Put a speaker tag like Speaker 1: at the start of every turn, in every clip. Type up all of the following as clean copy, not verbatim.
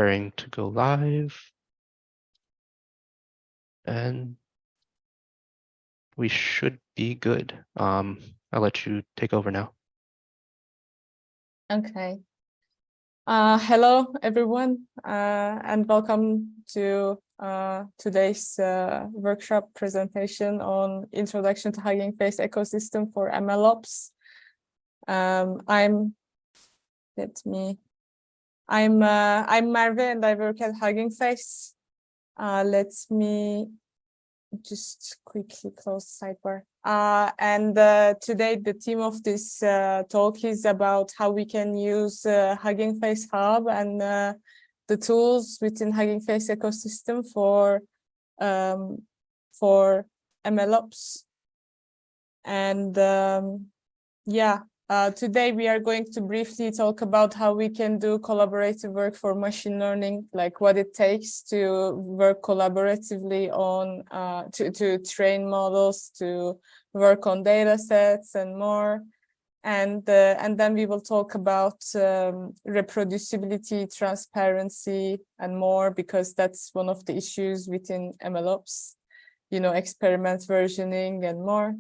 Speaker 1: preparing to go live. And we should be good. I'll let you take over now.
Speaker 2: Okay. Hello, everyone, and welcome to today's workshop presentation on Introduction to Hugging Face Ecosystem for MLOps. I'm Merve and I work at Hugging Face. Let me just quickly close sidebar. Today the theme of this talk is about how we can use Hugging Face Hub and the tools within Hugging Face ecosystem for MLOps. And today we are going to briefly talk about how we can do collaborative work for machine learning, like what it takes to work collaboratively on to train models, to work on data sets and more. And then we will talk about reproducibility, transparency, and more, because that's one of the issues within MLOps, experiment versioning and more.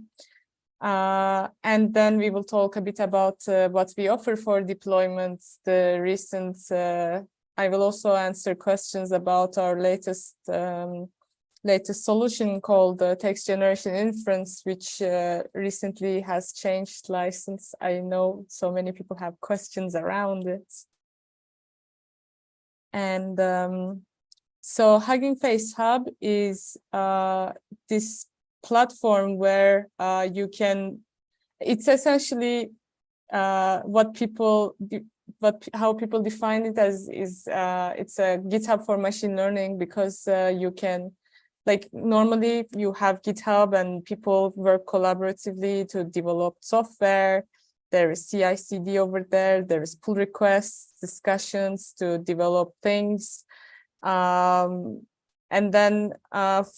Speaker 2: And then we will talk a bit about what we offer for deployments, the recent, I will also answer questions about our latest solution called text generation inference, which recently has changed license. I know so many people have questions around it. And so Hugging Face Hub is this platform where it's essentially how people define it as is it's a GitHub for machine learning, because you can, like, normally you have GitHub and people work collaboratively to develop software. There is CI/CD over there. There is pull requests, discussions to develop things. And then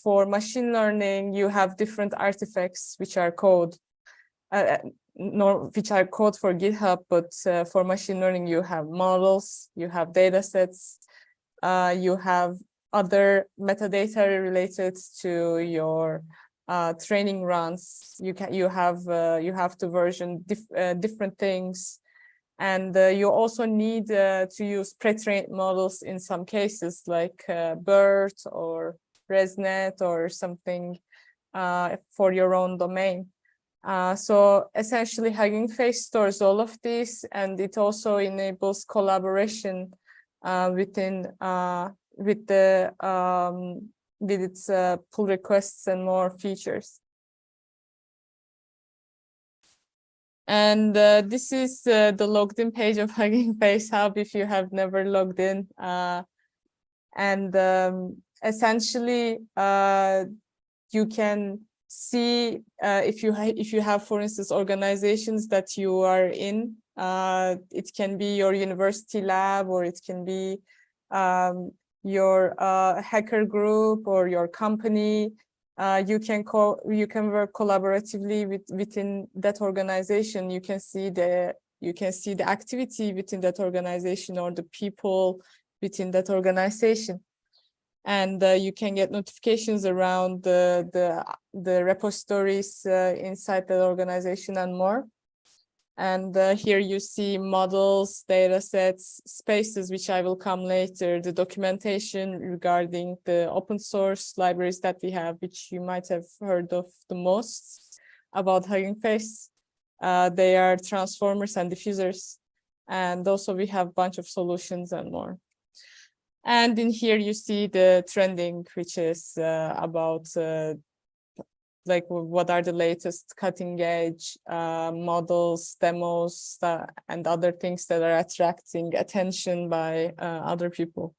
Speaker 2: for machine learning, you have different artifacts which are code, which are code for GitHub, but for machine learning, you have models, you have data sets, you have other metadata related to your training runs. You have to version different things. And you also need to use pre-trained models in some cases, like BERT or ResNet or something for your own domain. So essentially, Hugging Face stores all of these, and it also enables collaboration with its pull requests and more features. And this is the logged in page of Hugging Face Hub if you have never logged in. Essentially, you can see if you have, for instance, organizations that you are in. It can be your university lab, or it can be your hacker group or your company. You can work collaboratively within that organization. You can see the activity within that organization or the people within that organization, and you can get notifications around the repositories inside the organization and more. And here you see models, data sets, spaces, which I will come later, the documentation regarding the open source libraries that we have, which you might have heard of the most about Hugging Face. They are transformers and diffusers. And also we have a bunch of solutions and more. And in here you see the trending, which is about like what are the latest cutting edge models, demos, and other things that are attracting attention by other people.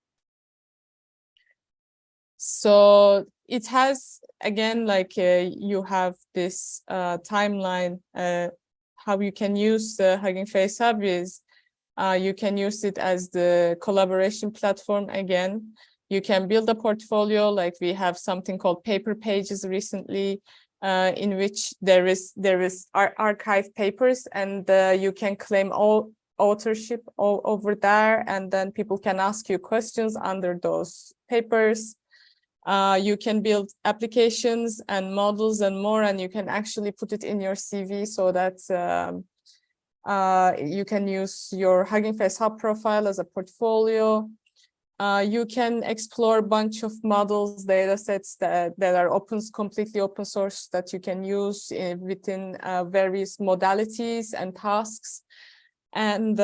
Speaker 2: So it has, again, like you have this timeline. How you can use the Hugging Face Hub is you can use it as the collaboration platform again. You can build a portfolio, like we have something called paper pages recently, in which there is archive papers, and you can claim all authorship over there, and then people can ask you questions under those papers. You can build applications and models and more, and you can actually put it in your CV so that you can use your Hugging Face Hub profile as a portfolio. You can explore a bunch of models, data sets that are completely open source that you can use within various modalities and tasks. And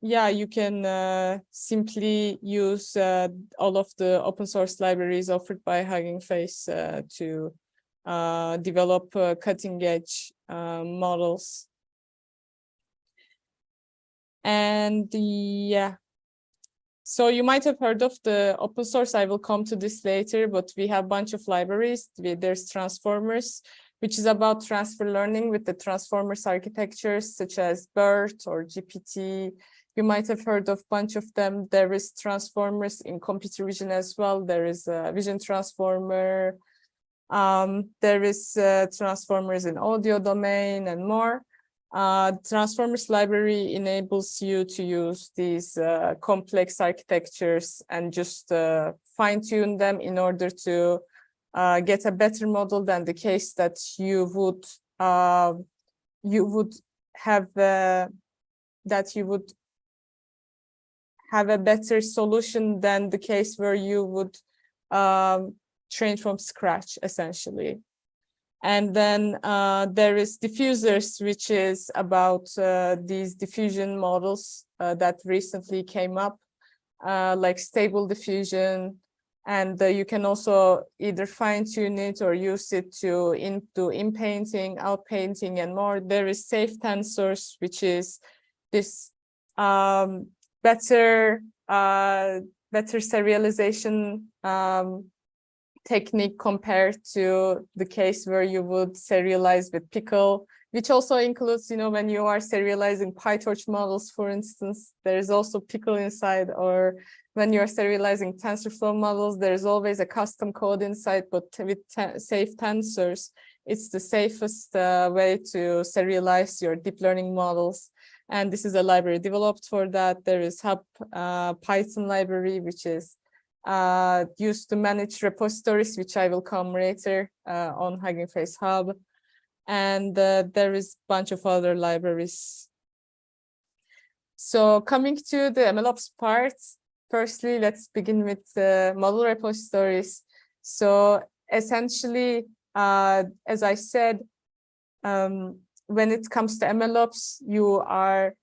Speaker 2: yeah, you can simply use all of the open source libraries offered by Hugging Face to develop cutting edge models. And yeah, so you might have heard of the open source. I will come to this later, but we have a bunch of libraries. There's Transformers, which is about transfer learning with the Transformers architectures such as BERT or GPT. You might have heard of a bunch of them. There is Transformers in computer vision as well. There is a Vision Transformer. There is Transformers in audio domain and more. Transformers library enables you to use these complex architectures and just fine-tune them in order to get a better model than the case that you would have a better solution than the case where you would train from scratch, essentially. And then there is diffusers, which is about these diffusion models that recently came up, like stable diffusion. And you can also either fine-tune it or use it to do in-painting, out-painting, and more. There is safe tensors, which is this better serialization technique compared to the case where you would serialize with Pickle, which also includes, when you are serializing PyTorch models, for instance, there is also Pickle inside, or when you're serializing TensorFlow models, there's always a custom code inside, but with safe tensors, it's the safest way to serialize your deep learning models. And this is a library developed for that. There is Hub Python library, which is used to manage repositories, which I will come later on Hugging Face Hub. And there is a bunch of other libraries. So coming to the MLOps part, firstly, let's begin with the model repositories. So essentially, as I said, when it comes to MLOps, you are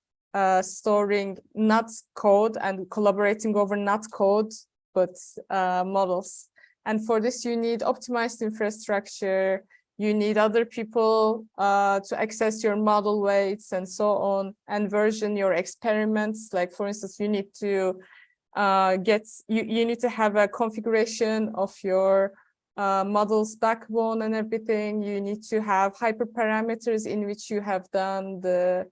Speaker 2: storing not code and collaborating over not code, but models. And for this, you need optimized infrastructure. You need other people to access your model weights and so on, and version your experiments. Like, for instance, you need to you need to have a configuration of your model's backbone and everything. You need to have hyperparameters in which you have done the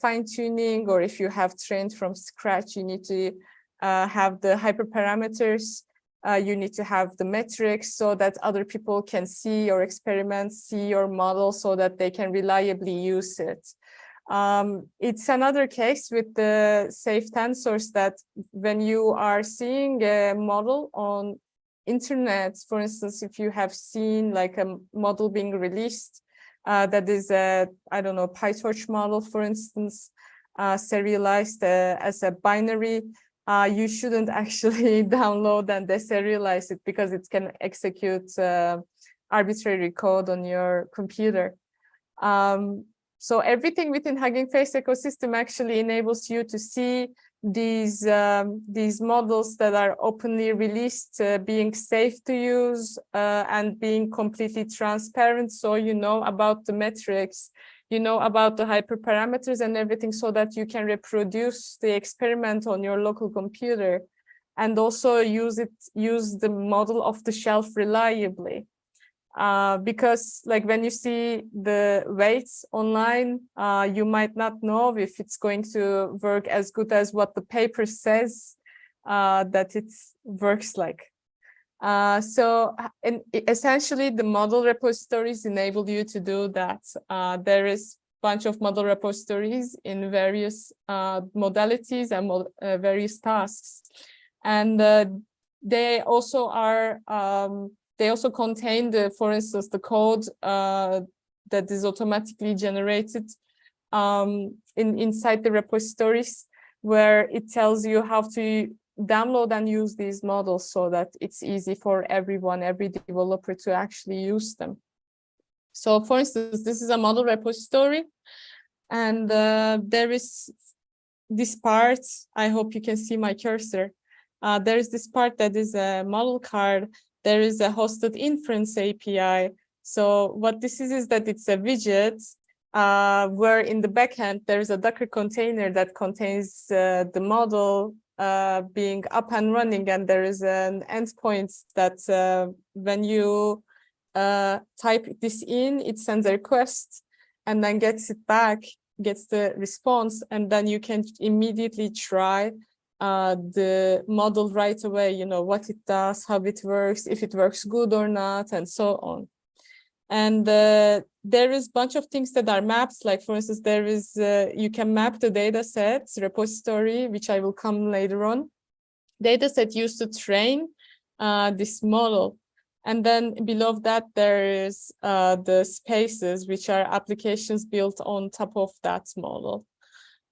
Speaker 2: fine-tuning, or if you have trained from scratch, you need to have the hyperparameters. You need to have the metrics so that other people can see your experiments, see your model, so that they can reliably use it. It's another case with the safe tensors that when you are seeing a model on internet, for instance, if you have seen like a model being released that is a, I don't know, PyTorch model, for instance, serialized as a binary, you shouldn't actually download and deserialize it, because it can execute arbitrary code on your computer. So everything within Hugging Face ecosystem actually enables you to see these models that are openly released, being safe to use and being completely transparent. So you know about the metrics, you know about the hyperparameters and everything, so that you can reproduce the experiment on your local computer, and also use the model off the shelf reliably. Because like when you see the weights online, you might not know if it's going to work as good as what the paper says that it works like. So essentially the model repositories enable you to do that. There is bunch of model repositories in various modalities and various tasks. And they also are, they also contain the, for instance, the code that is automatically generated inside the repositories, where it tells you how to download and use these models so that it's easy for everyone, every developer to actually use them. So for instance, this is a model repository, and there is this part, I hope you can see my cursor. There is this part that is a model card. There is a hosted inference API. So what this is that it's a widget where in the backend, there is a Docker container that contains the model being up and running, and there is an endpoint that when you type this in, it sends a request and then gets it back, gets the response, and then you can immediately try the model right away, you know, what it does, how it works, if it works good or not, and so on. And there is a bunch of things that are maps, like for instance, there is, you can map the data sets repository, which I will come later on. Data set used to train this model. And then below that, there is the spaces, which are applications built on top of that model.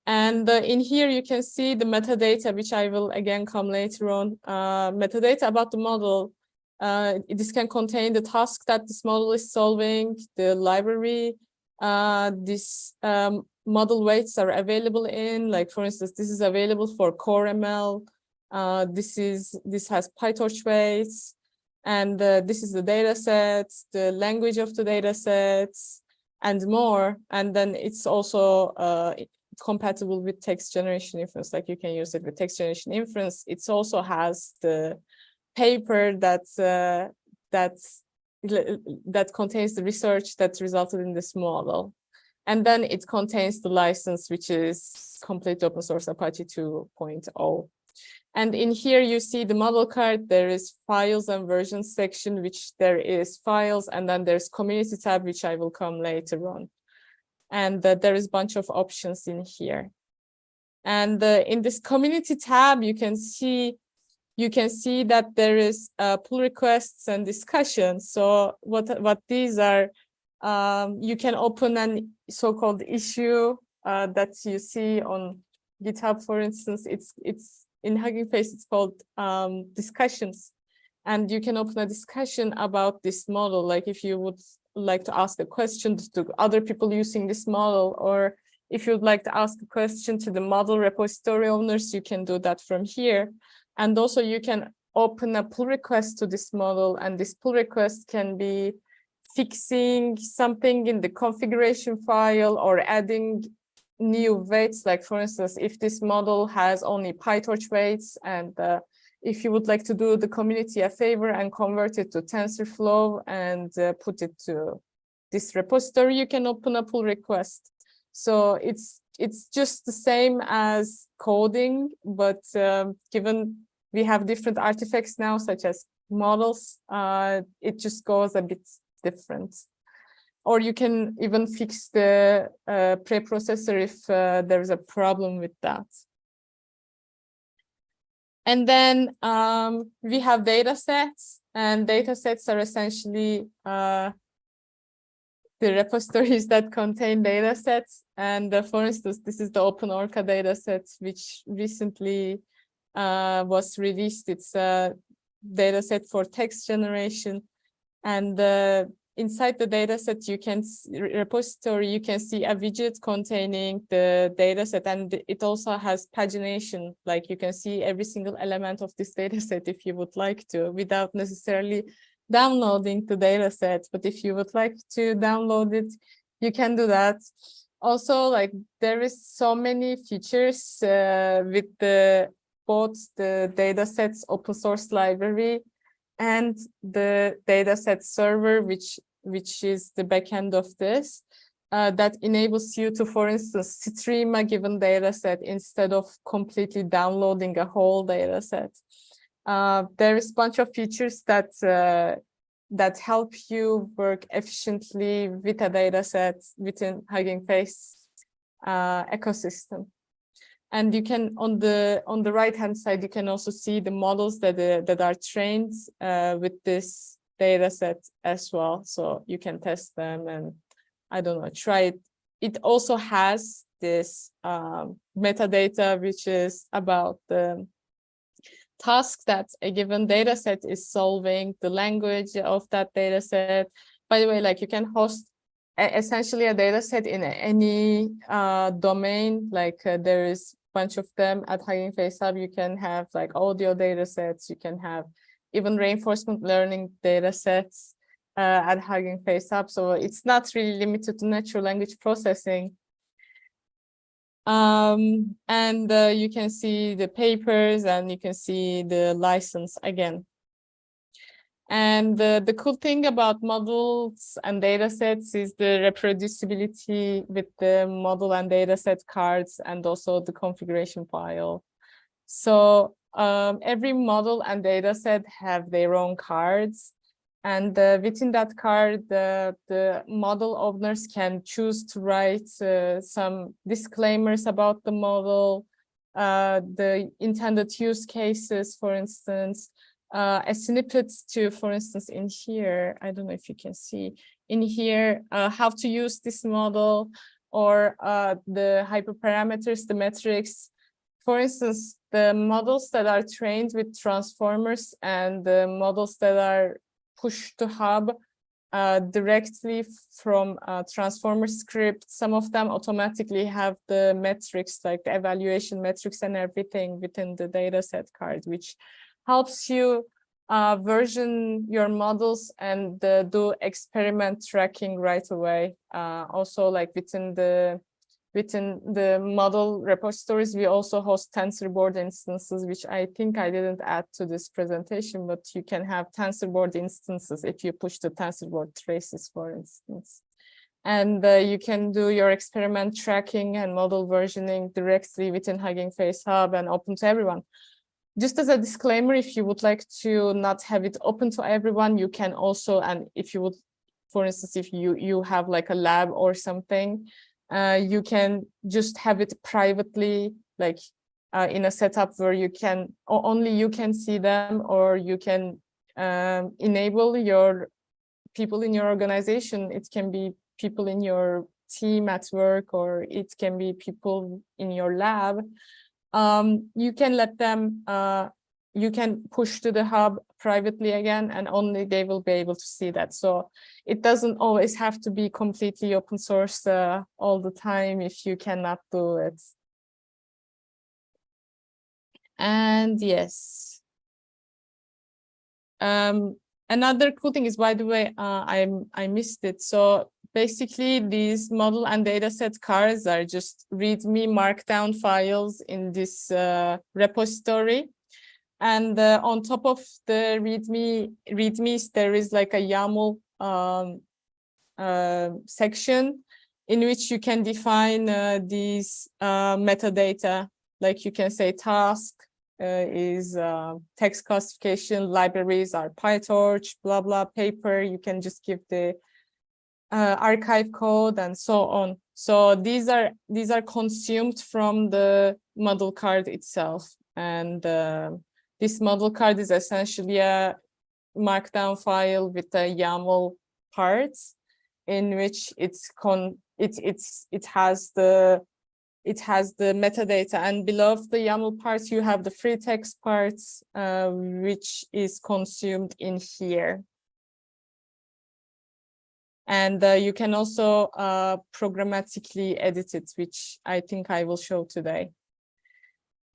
Speaker 2: And in here, you can see the metadata, which I will again come later on. Metadata about the model. This can contain the task that this model is solving, the library. This model weights are available in, like for instance, this is available for Core ML. This has PyTorch weights. And this is the data sets, the language of the data sets, and more. And then it's also compatible with text generation inference, like you can use it with text generation inference. It also has the paper that contains the research that resulted in this model. And then it contains the license, which is complete open source Apache 2.0. And in here, you see the model card. There is files and versions section, which there is files. And then there's community tab, which I will come later on. And there is a bunch of options in here. And in this community tab, you can see that there is pull requests and discussions. So what these are, you can open an so-called issue that you see on GitHub, for instance. It's in Hugging Face, it's called discussions. And you can open a discussion about this model, like if you would like to ask a question to other people using this model, or if you'd like to ask a question to the model repository owners, you can do that from here. And also you can open a pull request to this model, and this pull request can be fixing something in the configuration file or adding new weights. Like for instance, if this model has only PyTorch weights, and if you would like to do the community a favor and convert it to TensorFlow and put it to this repository, you can open a pull request. So it's just the same as coding, but given we have different artifacts now, such as models, it just goes a bit different. Or you can even fix the preprocessor if there's a problem with that. And then we have data sets, and data sets are essentially the repositories that contain data sets. And for instance, this is the OpenOrca data set, which recently was released. It's a data set for text generation. And inside the dataset, you can repository, you can see a widget containing the dataset, and it also has pagination. Like you can see every single element of this dataset if you would like to, without necessarily downloading the dataset. But if you would like to download it, you can do that. Also, like there is so many features with both the datasets open source library and the dataset server, which is the backend of this, that enables you to, for instance, stream a given dataset instead of completely downloading a whole dataset. There is a bunch of features that that help you work efficiently with a data set within Hugging Face ecosystem. And you can, on the right-hand side, you can also see the models that are trained with this data set as well. So you can test them and, I don't know, try it. It also has this metadata, which is about the task that a given data set is solving, the language of that data set. By the way, like you can host essentially a data set in any domain, like there is a bunch of them at Hugging Face Hub. You can have like audio data sets, you can have even reinforcement learning data sets at Hugging Face Hub. So it's not really limited to natural language processing. And you can see the papers and you can see the license again. And the cool thing about models and data sets is the reproducibility with the model and data set cards and also the configuration file. So every model and data set have their own cards. And within that card, the model owners can choose to write some disclaimers about the model, the intended use cases, for instance, a snippet to, for instance, in here, I don't know if you can see, in here, how to use this model, or the hyperparameters, the metrics. For instance, the models that are trained with transformers and the models that are push to hub directly from transformer script. Some of them automatically have the metrics, like the evaluation metrics and everything within the dataset card, which helps you version your models and do experiment tracking right away. Also, like within the model repositories, we also host TensorBoard instances, which I think I didn't add to this presentation, but you can have TensorBoard instances if you push the TensorBoard traces, for instance. And you can do your experiment tracking and model versioning directly within Hugging Face Hub and open to everyone. Just as a disclaimer, if you would like to not have it open to everyone, you can also, and if you would, for instance, if you have like a lab or something, you can just have it privately, like in a setup where you can only you can see them, or you can enable your people in your organization. It can be people in your team at work, or it can be people in your lab. You can let them, you can push to the hub privately again, and only they will be able to see that. So it doesn't always have to be completely open source all the time if you cannot do it. And yes. Another cool thing is, by the way, I missed it. So basically, these model and dataset cards are just README markdown files in this repository. And on top of the READMEs, there is like a YAML section in which you can define these metadata. Like you can say task is text classification, libraries are PyTorch, blah, blah, paper. You can just give the archive code and so on. So these are consumed from the model card itself. And this model card is essentially a markdown file with the YAML parts, in which it has the metadata, and below the YAML parts you have the free text parts, which is consumed in here. And you can also programmatically edit it, which I think I will show today.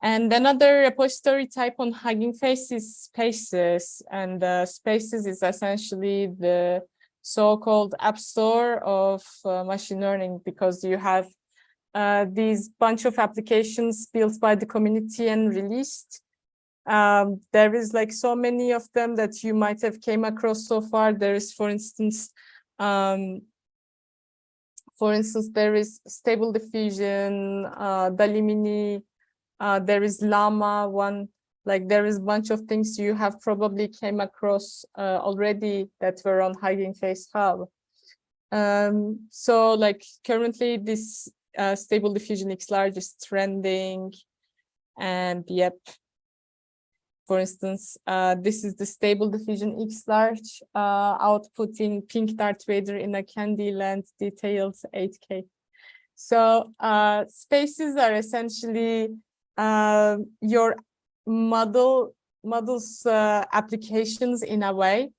Speaker 2: And another repository type on Hugging Face is Spaces. And Spaces is essentially the so-called app store of machine learning, because you have these bunch of applications built by the community and released. There is like so many of them that you might have came across so far. There is, for instance, there is Stable Diffusion, Dalimini, there is Llama, one Like there is a bunch of things you have probably came across already that were on Hugging Face Hub. So like currently this Stable Diffusion X-Large is trending, and yep. For instance, this is the Stable Diffusion X-Large output in Pink Darth Vader in a Candyland detailed 8K. So spaces are essentially your models applications in a way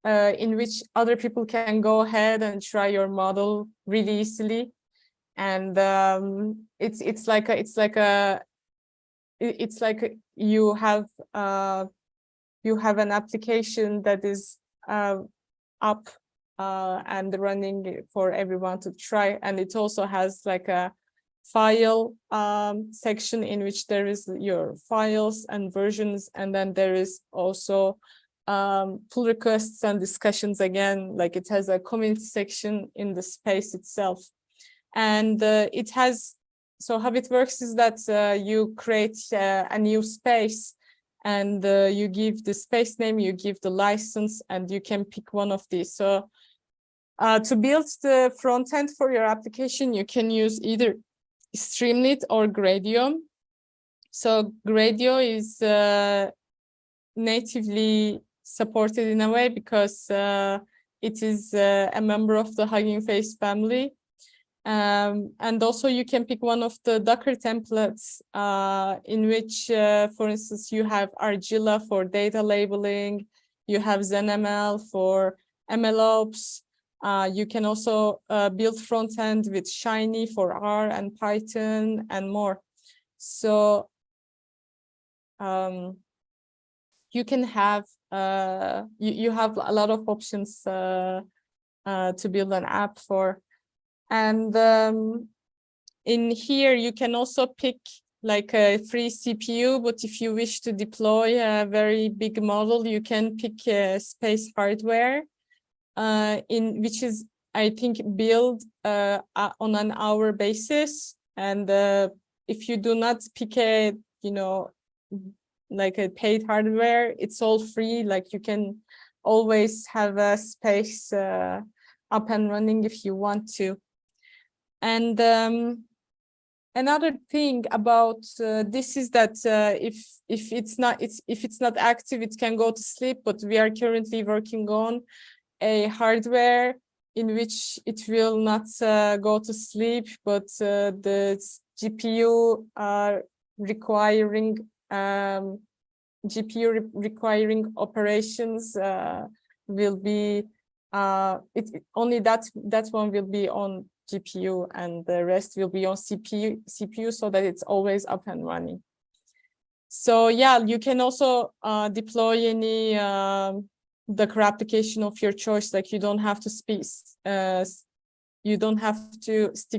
Speaker 2: in which other people can go ahead and try your model really easily, and it's like you have an application that is up and running for everyone to try, and it also has like a file section in which there is your files and versions, and then there is also pull requests and discussions again. Like it has a community section in the space itself, and it has, so how it works is that you create a new space, and you give the space name, you give the license, and you can pick one of these. So to build the front end for your application, you can use either Streamlit or Gradio. So Gradio is natively supported in a way because it is a member of the Hugging Face family. And also you can pick one of the Docker templates in which, for instance, you have Argilla for data labeling, you have ZenML for MLOps. You can also build front end with Shiny for R and Python and more. So you can have you have a lot of options to build an app for. And in here, you can also pick like a free CPU, but if you wish to deploy a very big model, you can pick space hardware, in which is, I think, built on an hour basis. And if you do not pick a, like a paid hardware, it's all free. Like you can always have a space up and running if you want to. And another thing about this is that if it's not active, it can go to sleep. But we are currently working on a hardware in which it will not go to sleep, but the GPU requiring operations will be only that one will be on GPU, and the rest will be on CPU, so that it's always up and running. So yeah, you can also deploy any Docker application of your choice. Like you don't have to stick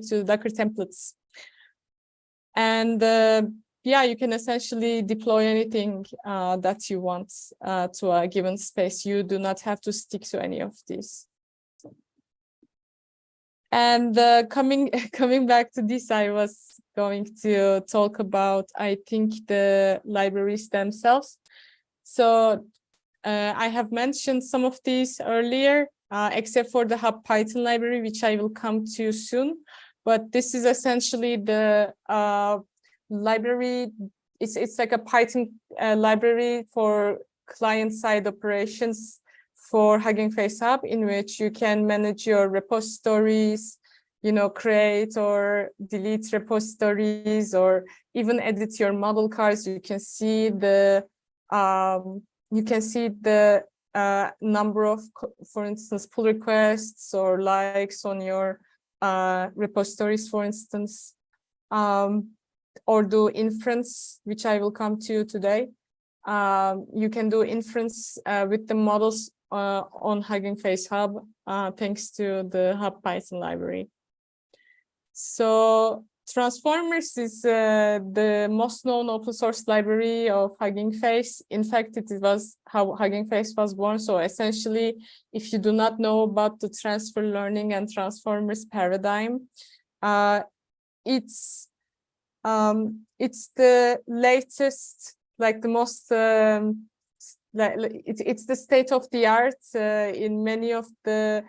Speaker 2: to the Docker templates. And yeah, you can essentially deploy anything that you want to a given space. You do not have to stick to any of these. And coming back to this, I was going to talk about, I think, the libraries themselves. So I have mentioned some of these earlier, except for the Hub Python library, which I will come to soon. But this is essentially the library. It's like a Python library for client-side operations for Hugging Face Hub, in which you can manage your repositories, create or delete repositories, or even edit your model cards. You can see the number of, for instance, pull requests or likes on your repositories, for instance, or do inference, which I will come to today. You can do inference with the models on Hugging Face Hub, thanks to the Hub Python library. So Transformers is the most known open source library of Hugging Face. In fact, it was how Hugging Face was born. So essentially, if you do not know about the transfer learning and Transformers paradigm, it's the latest like the most it's the state of the art in many of the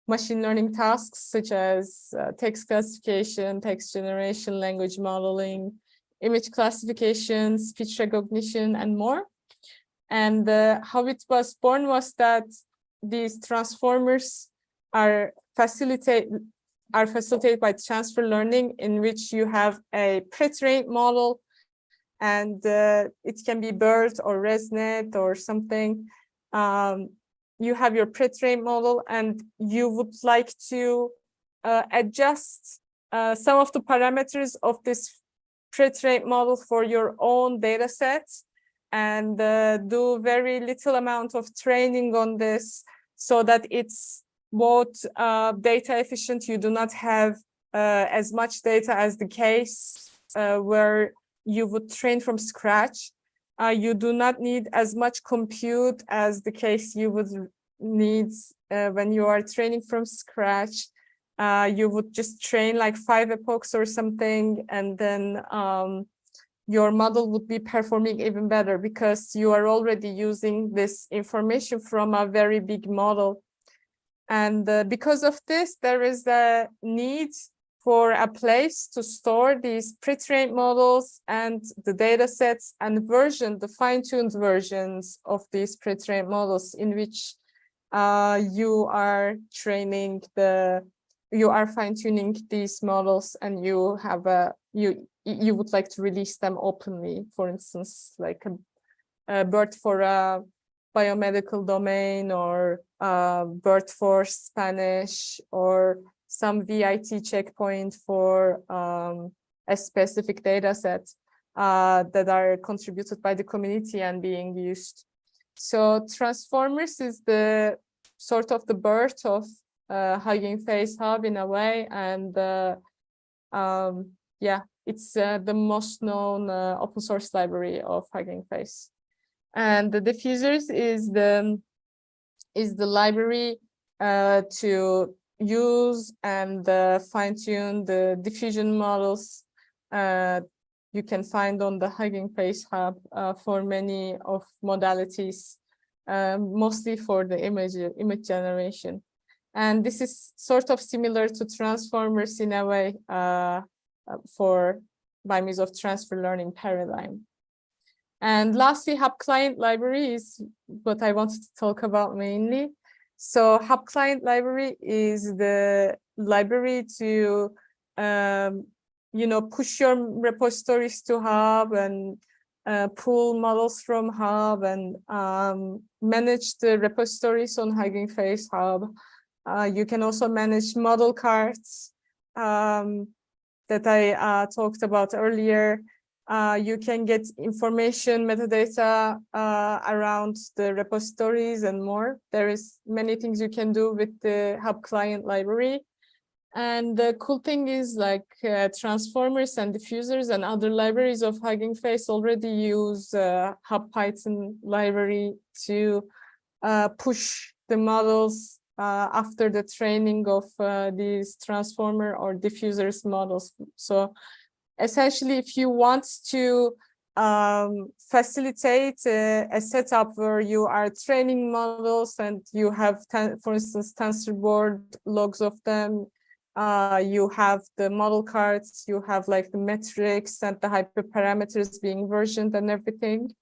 Speaker 2: machine learning tasks, such as text classification, text generation, language modeling, image classification, speech recognition, and more. And how it was born was that these transformers are facilitated by transfer learning, in which you have a pre-trained model, and it can be BERT or ResNet or something. You have your pre-trained model, and you would like to adjust some of the parameters of this pre-trained model for your own data set, and do very little amount of training on this, so that it's both data efficient. You do not have as much data as the case where you would train from scratch. You do not need as much compute as the case you would need when you are training from scratch. You would just train like 5 epochs or something, and then your model would be performing even better, because you are already using this information from a very big model. And because of this, there is a need for a place to store these pre-trained models and the data sets and the fine-tuned versions of these pre-trained models, in which you are fine-tuning these models, and you have you would like to release them openly. For instance, like a BERT for a biomedical domain, or BERT for Spanish, or some VIT checkpoint for a specific data set that are contributed by the community and being used. So transformers is the sort of the birth of Hugging Face Hub in a way, and yeah, it's the most known open source library of Hugging Face. And the diffusers is the library to use and fine-tune the diffusion models you can find on the Hugging Face Hub for many of modalities, mostly for the image generation. And this is sort of similar to transformers in a way by means of transfer learning paradigm. And lastly, Hub Client Library is what I wanted to talk about mainly. So Hub Client Library is the library to push your repositories to Hub, and pull models from Hub, and manage the repositories on Hugging Face Hub. You can also manage model cards that I talked about earlier. You can get information, metadata around the repositories and more. There is many things you can do with the Hub Client Library. And the cool thing is, like transformers and diffusers and other libraries of Hugging Face already use Hub Python library to push the models after the training of these transformer or diffusers models. So essentially, if you want to facilitate a setup where you are training models and you have, for instance, TensorBoard logs of them, you have the model cards, you have like the metrics and the hyperparameters being versioned and everything.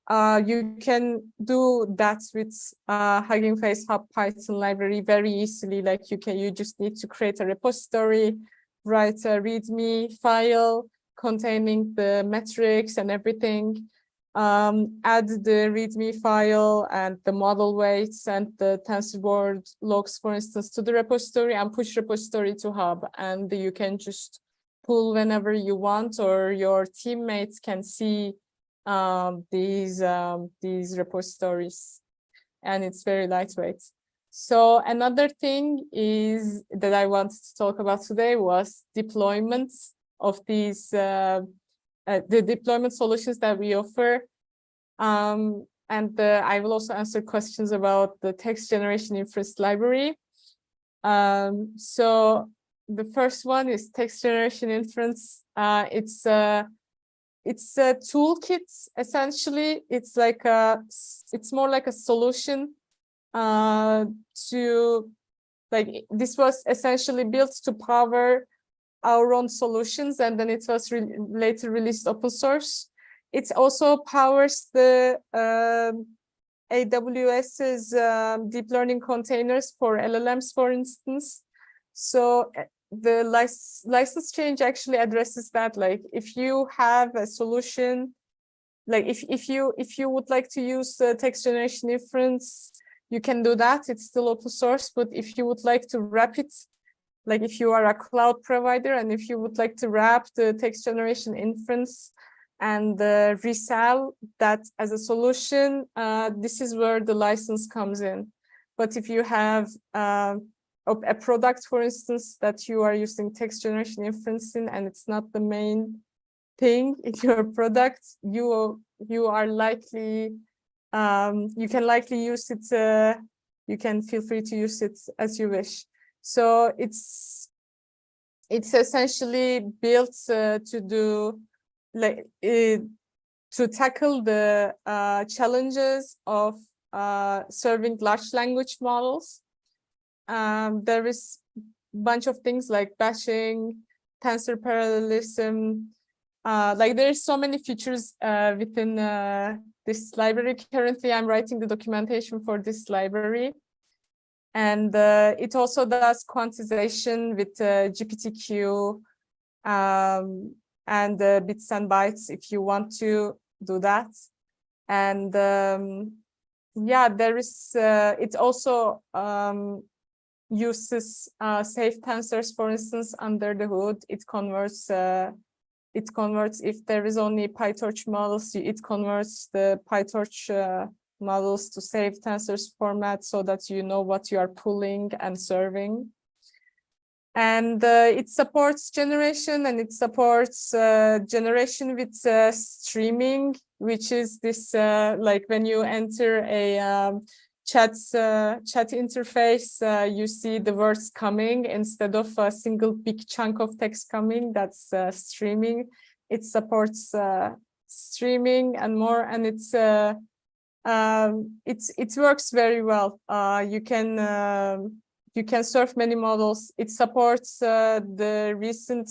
Speaker 2: You can do that with Hugging Face Hub Python library very easily. Like you just need to create a repository, write a README file containing the metrics and everything, add the README file and the model weights and the TensorBoard logs, for instance, to the repository, and push repository to Hub. And you can just pull whenever you want, or your teammates can see these repositories, and it's very lightweight. So another thing is that I wanted to talk about today was deployments of these the deployment solutions that we offer. And I will also answer questions about the text generation inference library. So the first one is text generation inference. It's it's a toolkit essentially. It's like it's more like a solution to, like, this was essentially built to power our own solutions, and then it was later released open source. It also powers the AWS's deep learning containers for LLMs, for instance. So the license change actually addresses that. Like, if you have a solution, like if you would like to use text generation inference, you can do that. It's still open source. But if you would like to wrap it, like if you are a cloud provider and if you would like to wrap the text generation inference and resell that as a solution, this is where the license comes in. But if you have a product, for instance, that you are using text generation inference in, and it's not the main thing in your product, you are likely, you can likely use it, you can feel free to use it as you wish. So it's essentially built to do, like, to tackle the challenges of serving large language models. There is a bunch of things like batching, tensor parallelism. Like, there's so many features within this library. Currently, I'm writing the documentation for this library. And it also does quantization with GPTQ and bits and bytes if you want to do that. And yeah, there is, it also uses safe tensors, for instance, under the hood. It converts, if there is only PyTorch models, it converts the PyTorch models to safe tensors format so that you know what you are pulling and serving. And it supports generation, and it supports generation with streaming, which is this, like, when you enter a chat interface, you see the words coming instead of a single big chunk of text coming. That's streaming. It supports streaming and more, and it works very well. You can serve many models. It supports the recent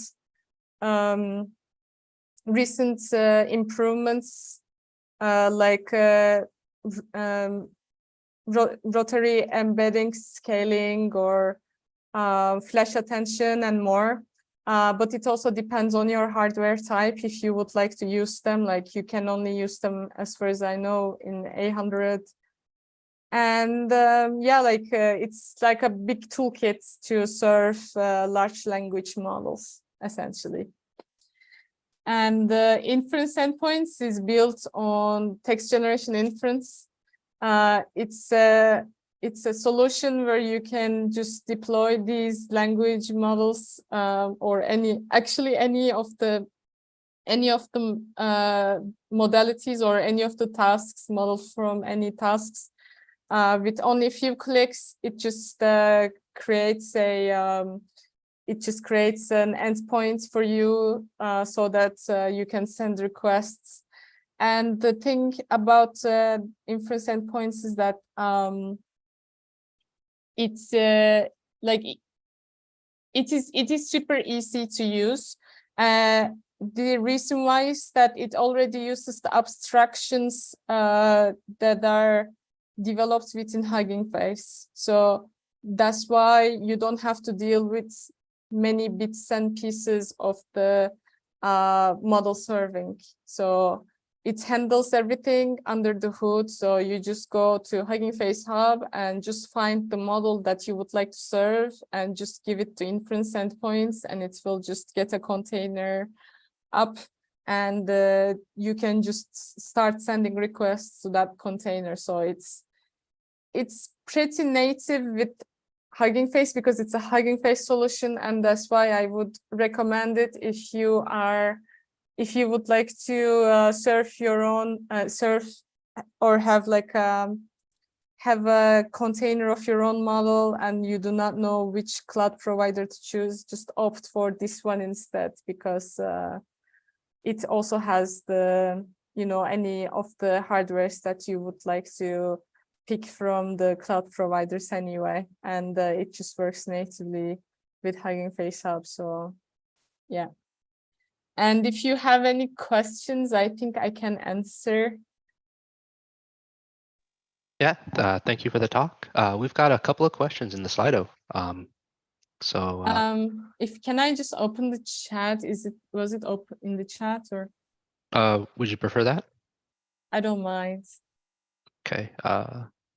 Speaker 2: improvements, like rotary embedding scaling, or flash attention and more. But it also depends on your hardware type. If you would like to use them, like, you can only use them, as far as I know, in 800. And yeah, like, it's like a big toolkit to serve large language models, essentially. And inference endpoints is built on text generation inference. It's a solution where you can just deploy these language models, or any of the modalities or any of the tasks modeled from any tasks. With only a few clicks, it just creates an endpoint for you, so that you can send requests. And the thing about inference endpoints is that it's like, it is super easy to use. The reason why is that it already uses the abstractions that are developed within Hugging Face. So that's why you don't have to deal with many bits and pieces of the model serving. So it handles everything under the hood. So you just go to Hugging Face Hub and just find the model that you would like to serve and just give it to inference endpoints, and it will just get a container up, and you can just start sending requests to that container. So it's pretty native with Hugging Face because it's a Hugging Face solution, and that's why I would recommend it if you would like to serve your own or have like have a container of your own model, and you do not know which cloud provider to choose. Just opt for this one instead, because it also has the, any of the hardwares that you would like to pick from the cloud providers anyway, and it just works natively with Hugging Face Hub. So yeah. And if you have any questions, I think I can answer.
Speaker 1: Yeah, thank you for the talk. We've got a couple of questions in the Slido.
Speaker 2: If can I just open the chat? Was it open in the chat, or?
Speaker 1: Would you prefer that?
Speaker 2: I don't mind.
Speaker 1: Okay,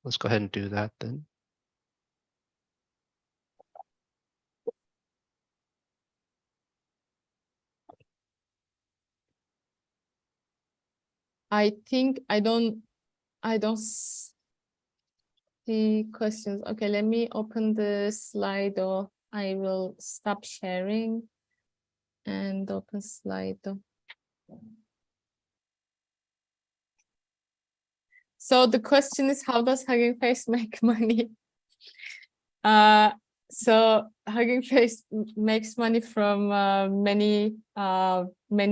Speaker 1: let's go ahead and do that then.
Speaker 2: I think I don't see questions. Okay, let me open the Slido. I will stop sharing and open Slido. So the question is, how does Hugging Face make money? So Hugging Face makes money from many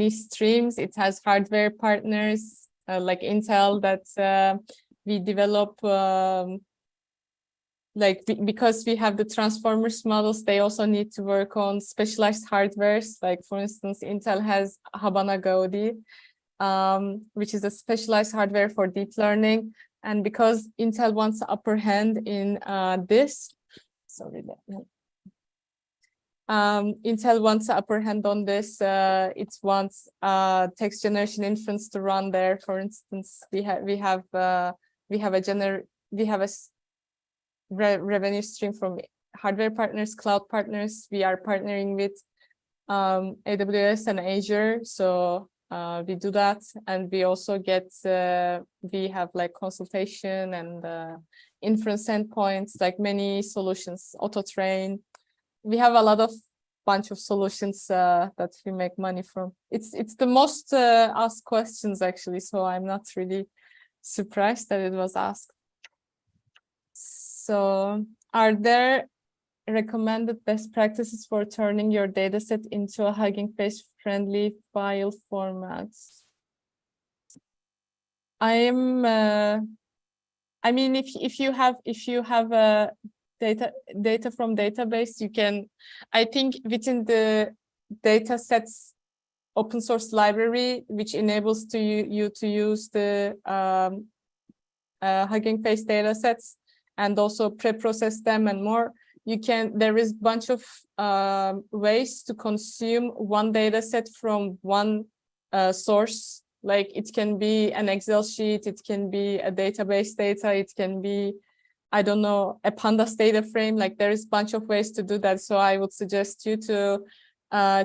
Speaker 2: streams. It has hardware partners like Intel that we develop. Because we have the transformers models, they also need to work on specialized hardwares. Like for instance, Intel has Habana Gaudi, which is a specialized hardware for deep learning. And because Intel wants the upper hand in Intel wants the upper hand on this. It wants text generation inference to run there. For instance, we have a revenue stream from hardware partners, cloud partners. We are partnering with AWS and Azure, so we do that, and we also get we have like consultation and inference endpoints, like many solutions, auto train. We have a bunch of solutions that we make money from. It's the most asked questions actually, so I'm not really surprised that it was asked. So, are there recommended best practices for turning your dataset into a Hugging Face friendly file format? I mean, if you have a data from database, you can. I think within the datasets open source library, which enables you to use the Hugging Face datasets and also pre-process them and more. There is a bunch of ways to consume one data set from one source. Like it can be an Excel sheet, it can be a database data, it can be, I don't know, a pandas data frame. Like there is a bunch of ways to do that. So I would suggest you to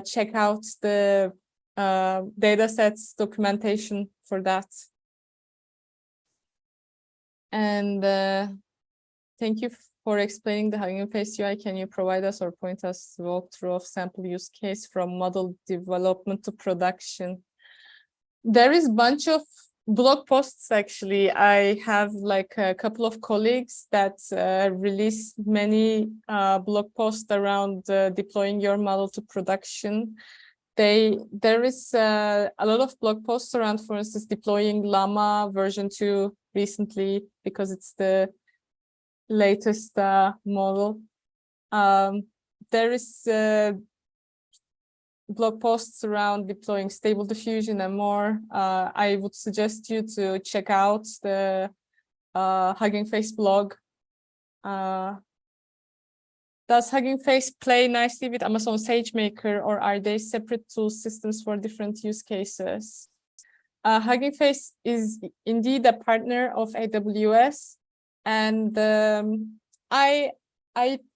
Speaker 2: check out the datasets documentation for that. And thank you for explaining the Hugging Face UI. Can you provide us or point us to walkthrough of sample use case from model development to production? There is a bunch of blog posts, actually. I have like a couple of colleagues that release many blog posts around deploying your model to production. There is a lot of blog posts around, for instance, deploying Llama version 2 recently, because it's the latest model. There is blog posts around deploying Stable Diffusion and more. I would suggest you to check out the Hugging Face blog. Does Hugging Face play nicely with Amazon SageMaker, or are they separate tool systems for different use cases? Hugging Face is indeed a partner of AWS, and I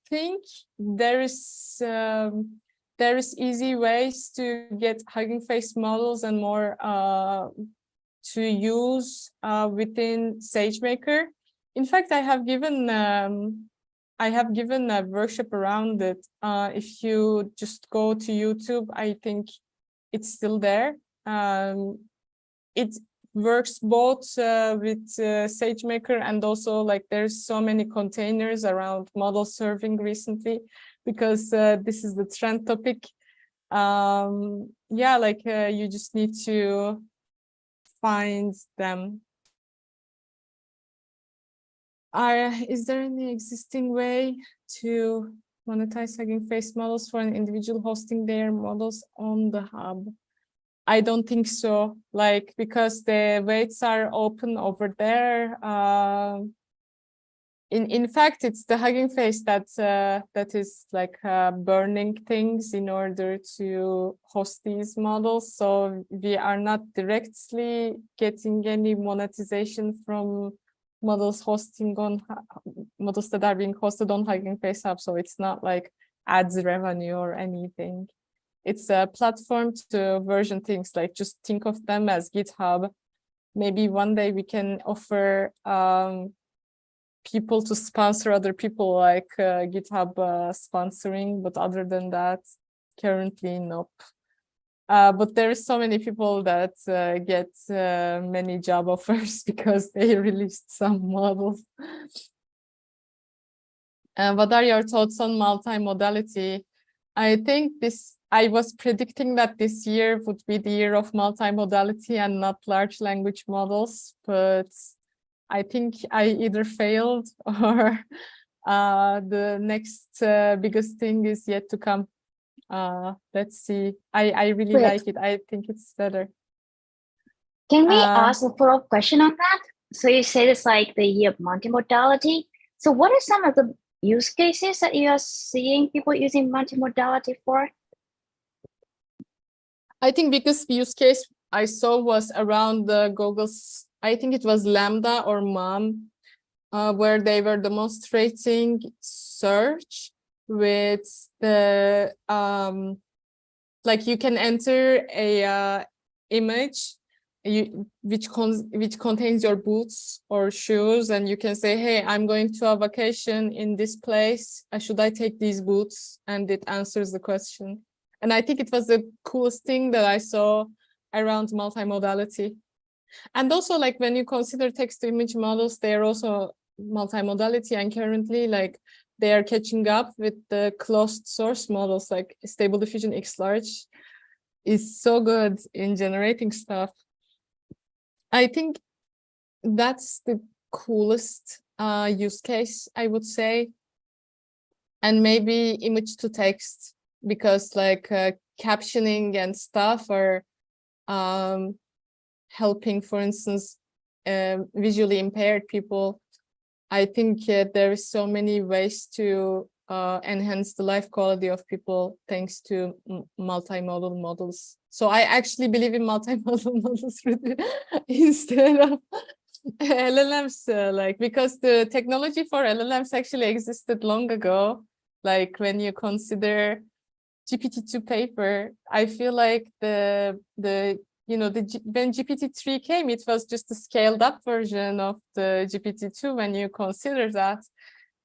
Speaker 2: think there is easy ways to get Hugging Face models and more to use within SageMaker. In fact, I have given a workshop around it. If you just go to YouTube, I think it's still there. It works both with SageMaker, and also like there's so many containers around model serving recently, because this is the trend topic. Yeah, like you just need to find them. Is there any existing way to monetize Hugging Face models for an individual hosting their models on the hub? I don't think so, like, because the weights are open over there. In fact, it's the Hugging Face that is like burning things in order to host these models. So we are not directly getting any monetization from models hosting on models that are being hosted on Hugging Face Hub. So it's not like ads revenue or anything. It's a platform to version things, like just think of them as GitHub. Maybe one day we can offer people to sponsor other people, like GitHub sponsoring, but other than that, currently nope. But there are so many people that get many job offers because they released some models. What are your thoughts on multimodality? I think I was predicting that this year would be the year of multimodality and not large language models, but I think I either failed or the next biggest thing is yet to come. Let's see. I really
Speaker 3: Great.
Speaker 2: like it. I think it's better.
Speaker 3: Can we ask a follow-up question on that? So you said it's like the year of multimodality. So what are some of the use cases that you are seeing people using multimodality for?
Speaker 2: I think biggest use case I saw was around the Google's, I think it was Lambda or MOM, where they were demonstrating search with the, like you can enter a image which contains your boots or shoes, and you can say, hey, I'm going to a vacation in this place. Should I take these boots? And it answers the question. And I think it was the coolest thing that I saw around multimodality. And also, like, when you consider text-to-image models, they are also multimodality, and currently, like, they are catching up with the closed source models, like Stable Diffusion X-Large is so good in generating stuff. I think that's the coolest use case, I would say. And maybe image to text, because like captioning and stuff are helping, for instance, visually impaired people. I think there is so many ways to enhance the life quality of people thanks to multimodal models. So I actually believe in multimodal models instead of LLMs, like, because the technology for LLMs actually existed long ago. Like when you consider GPT-2 paper, I feel like when GPT-3 came, it was just a scaled up version of the GPT-2 when you consider that.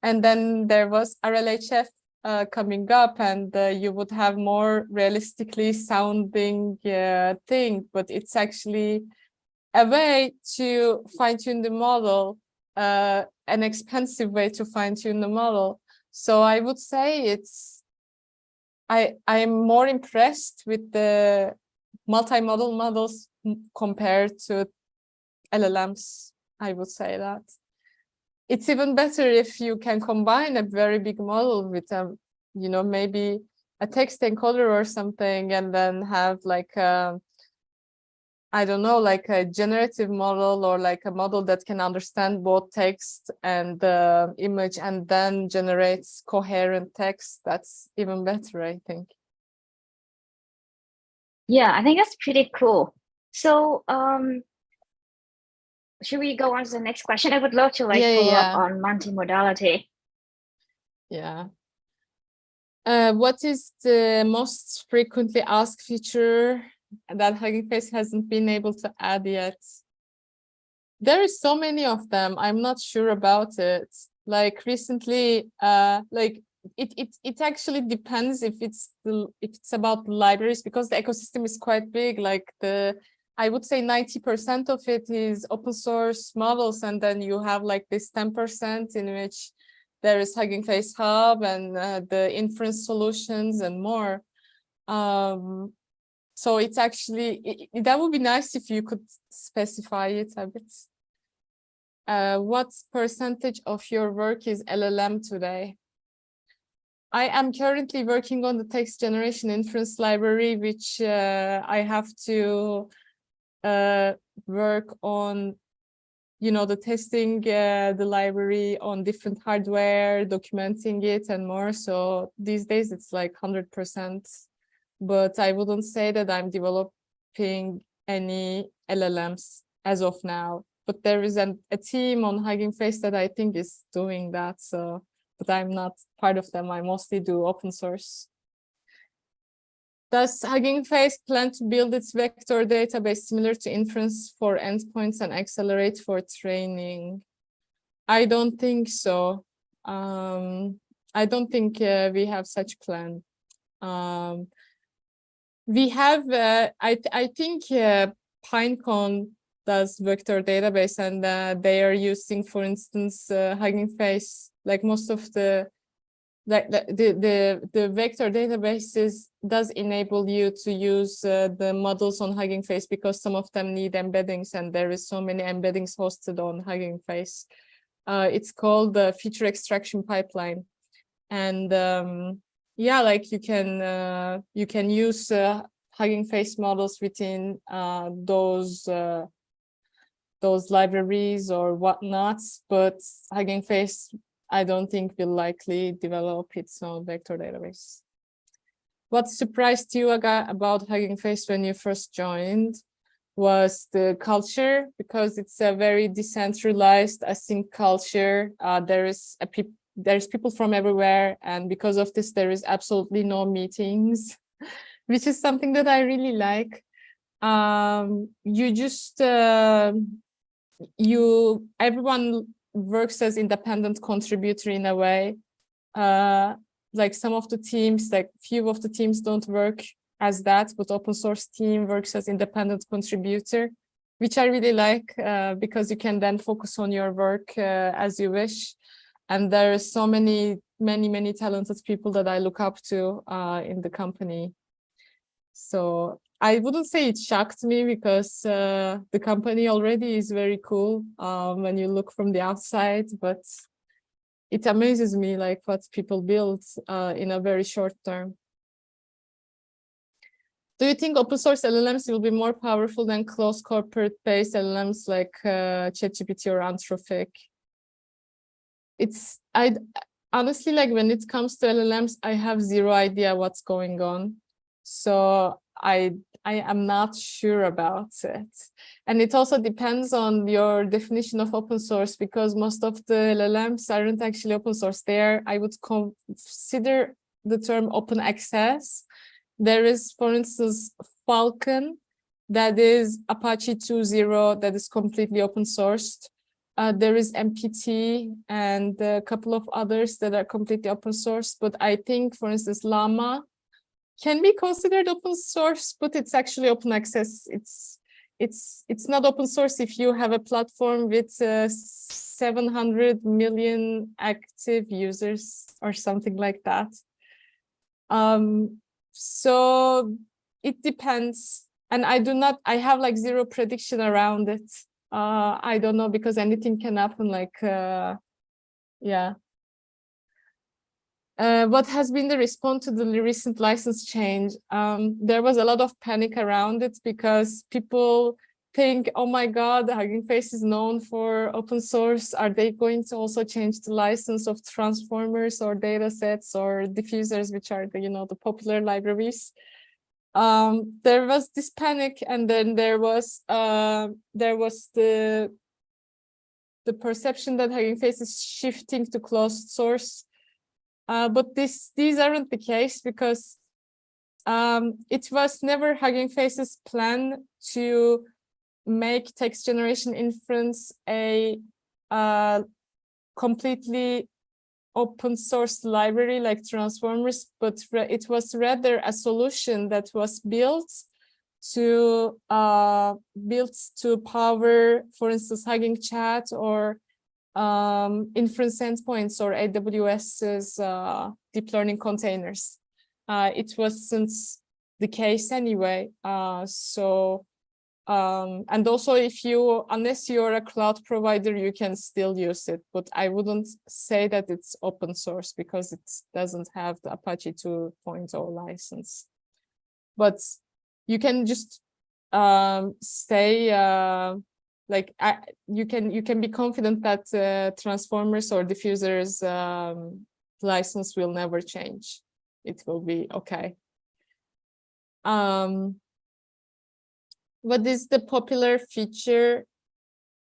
Speaker 2: And then there was RLHF coming up, and you would have more realistically sounding thing, but it's actually a way to fine-tune the model, an expensive way to fine-tune the model. So I would say I'm more impressed with the multimodal models compared to LLMs. I would say that. It's even better if you can combine a very big model with maybe a text encoder or something, and then have like I don't know, like a generative model, or like a model that can understand both text and image and then generates coherent text. That's even better, I think.
Speaker 3: Yeah, I think that's pretty cool. So should we go on to the next question? I would love to follow up on multimodality.
Speaker 2: Yeah. What is the most frequently asked feature that Hugging Face hasn't been able to add yet? There is so many of them. I'm not sure about it. Like recently, like it actually depends if it's about libraries, because the ecosystem is quite big. Like I would say 90% of it is open source models, and then you have like this 10% in which there is Hugging Face Hub and the inference solutions and more. So it's actually, that would be nice if you could specify it a bit. What percentage of your work is LLM today? I am currently working on the text generation inference library, which I have to work on, you know, the testing the library on different hardware, documenting it and more. So these days it's like 100%, but I wouldn't say that I'm developing any LLMs as of now. But there is a team on Hugging Face that I think is doing that. So, but I'm not part of them. I mostly do open source. Does Hugging Face plan to build its vector database similar to inference for endpoints and accelerate for training? I don't think so. I don't think we have such plan. We have, I think Pinecone does vector database, and they are using, for instance, Hugging Face. Like most of the vector databases does enable you to use the models on Hugging Face, because some of them need embeddings, and there is so many embeddings hosted on Hugging Face. It's called the feature extraction pipeline, and yeah, like you can use Hugging Face models within those libraries or whatnot, but Hugging Face, I don't think will likely develop its own vector database. What surprised you about Hugging Face when you first joined was the culture, because it's a very decentralized async culture. There's people from everywhere, and because of this, there is absolutely no meetings, which is something that I really like. You just everyone works as independent contributor in a way. Like some of the teams, like few of the teams don't work as that, but open source team works as independent contributor, which I really like, because you can then focus on your work as you wish. And there are so many talented people that I look up to in the company. So I wouldn't say it shocked me, because the company already is very cool when you look from the outside, but it amazes me like what people build in a very short term. Do you think open source LLMs will be more powerful than closed corporate-based LLMs like ChatGPT or Anthropic? I honestly, like when it comes to LLMs, I have zero idea what's going on. So I am not sure about it. And it also depends on your definition of open source, because most of the LLMs aren't actually open source. I would consider the term open access. There is, for instance, Falcon, that is Apache 2.0, that is completely open sourced. There is MPT and a couple of others that are completely open source. But I think, for instance, Llama can be considered open source, but it's actually open access. It's not open source if you have a platform with 700 million active users or something like that. So it depends, and I have like zero prediction around it. I don't know, because anything can happen, like yeah. What has been the response to the recent license change? There was a lot of panic around it, because people think, oh my God, Hugging Face is known for open source. Are they going to also change the license of transformers or datasets or diffusers, which are the popular libraries? There was this panic, and then there was the perception that Hugging Face is shifting to closed source. But these aren't the case, because it was never Hugging Face's plan to make text generation inference a completely open source library like transformers, but it was rather a solution that was built to power, for instance, Hugging Chat or inference endpoints or AWS's deep learning containers. It wasn't the case anyway. And also if you, unless you're a cloud provider, you can still use it, but I wouldn't say that it's open source because it doesn't have the Apache 2.0 license. But you can just stay you can be confident that transformers or diffusers license will never change. It will be okay. What is the popular feature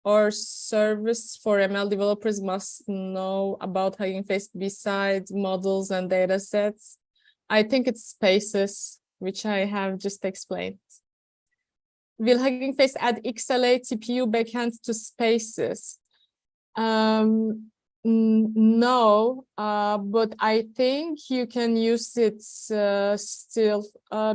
Speaker 2: or service for ML developers must know about Hugging Face besides models and data sets? I think it's spaces, which I have just explained. Will Hugging Face add XLA TPU backend to spaces? No, but I think you can use it still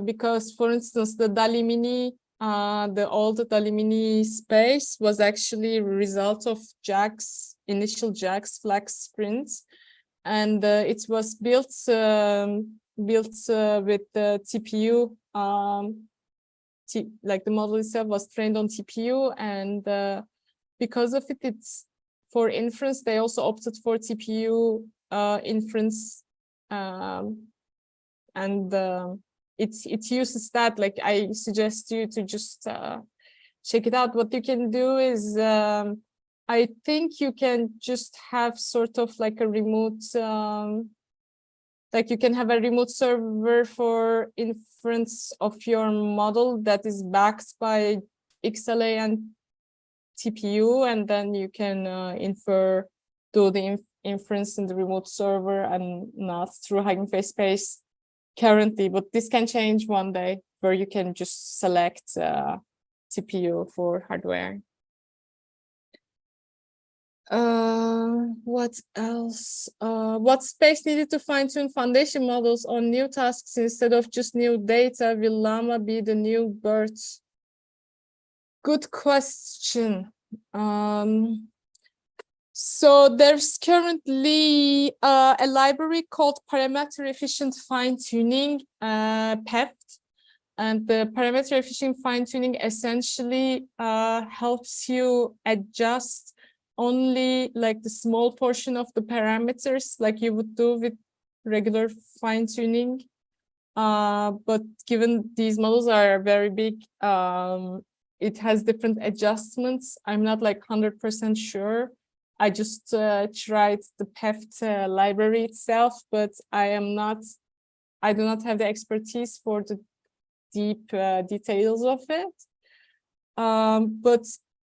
Speaker 2: because, for instance, the DALI Mini, the old DALI Mini space was actually a result of JAX, initial JAX flag sprints, and it was built with the TPU. Like the model itself was trained on TPU, and because of it, it's for inference. They also opted for TPU inference, and it uses that. Like, I suggest you to just check it out. What you can do is, I think you can just have sort of like a remote. Like you can have a remote server for inference of your model that is backed by XLA and TPU, and then you can do the inference in the remote server and not through Hugging Face space currently. But this can change one day, where you can just select TPU for hardware. What else? What space needed to fine-tune foundation models on new tasks instead of just new data? Will Llama be the new BERT? Good question. So there's currently a library called Parameter Efficient Fine-Tuning, PEFT. And the parameter efficient fine-tuning essentially helps you adjust only like the small portion of the parameters like you would do with regular fine-tuning. But given these models are very big, it has different adjustments. I'm not like 100% sure. I just tried the PEFT library itself, but I do not have the expertise for the deep details of it. But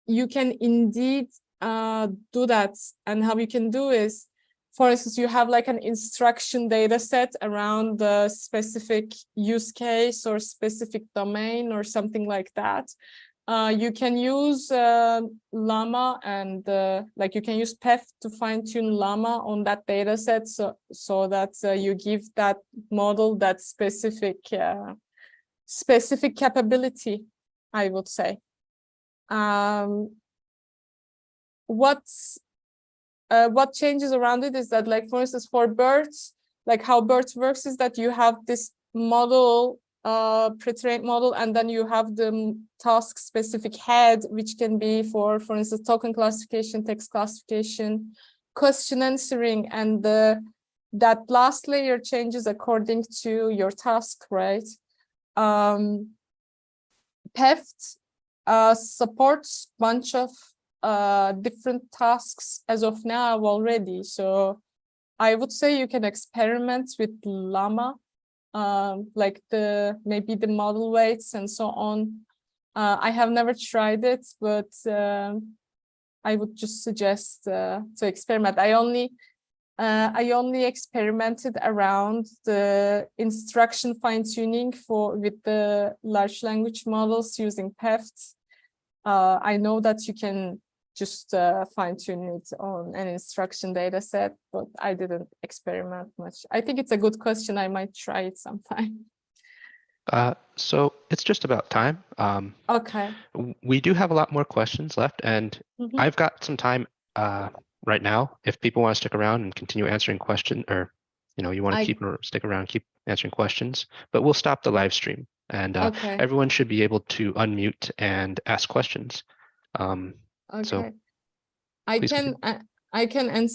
Speaker 2: you can indeed do that. And how you can do is, for instance, you have like an instruction data set around the specific use case or specific domain or something like that. You can use Llama and like you can use PEFT to fine-tune Llama on that data set, so that you give that model that specific capability, I would say. What changes around it is that, like, for instance, for BERT, like how BERT works is that you have this model, pre-trained model, and then you have the task specific head, which can be for instance, token classification, text classification, question answering, and that last layer changes according to your task, right? PEFT supports a bunch of different tasks as of now already. So I would say you can experiment with Llama, like maybe the model weights and so on. I have never tried it, but I would just suggest to experiment. I only experimented around the instruction fine-tuning with the large language models using PEFT. I know that you can just fine-tune it on an instruction data set, but I didn't experiment much. I think it's a good question. I might try it sometime.
Speaker 1: So it's just about time.
Speaker 2: Okay.
Speaker 1: We do have a lot more questions left, and I've got some time right now. If people want to stick around and continue answering questions or you want to stick around, keep answering questions, but we'll stop the live stream, and
Speaker 2: Okay.
Speaker 1: everyone should be able to unmute and ask questions.
Speaker 2: Okay.
Speaker 1: So
Speaker 2: I
Speaker 1: please
Speaker 2: can
Speaker 1: continue.
Speaker 2: I can answer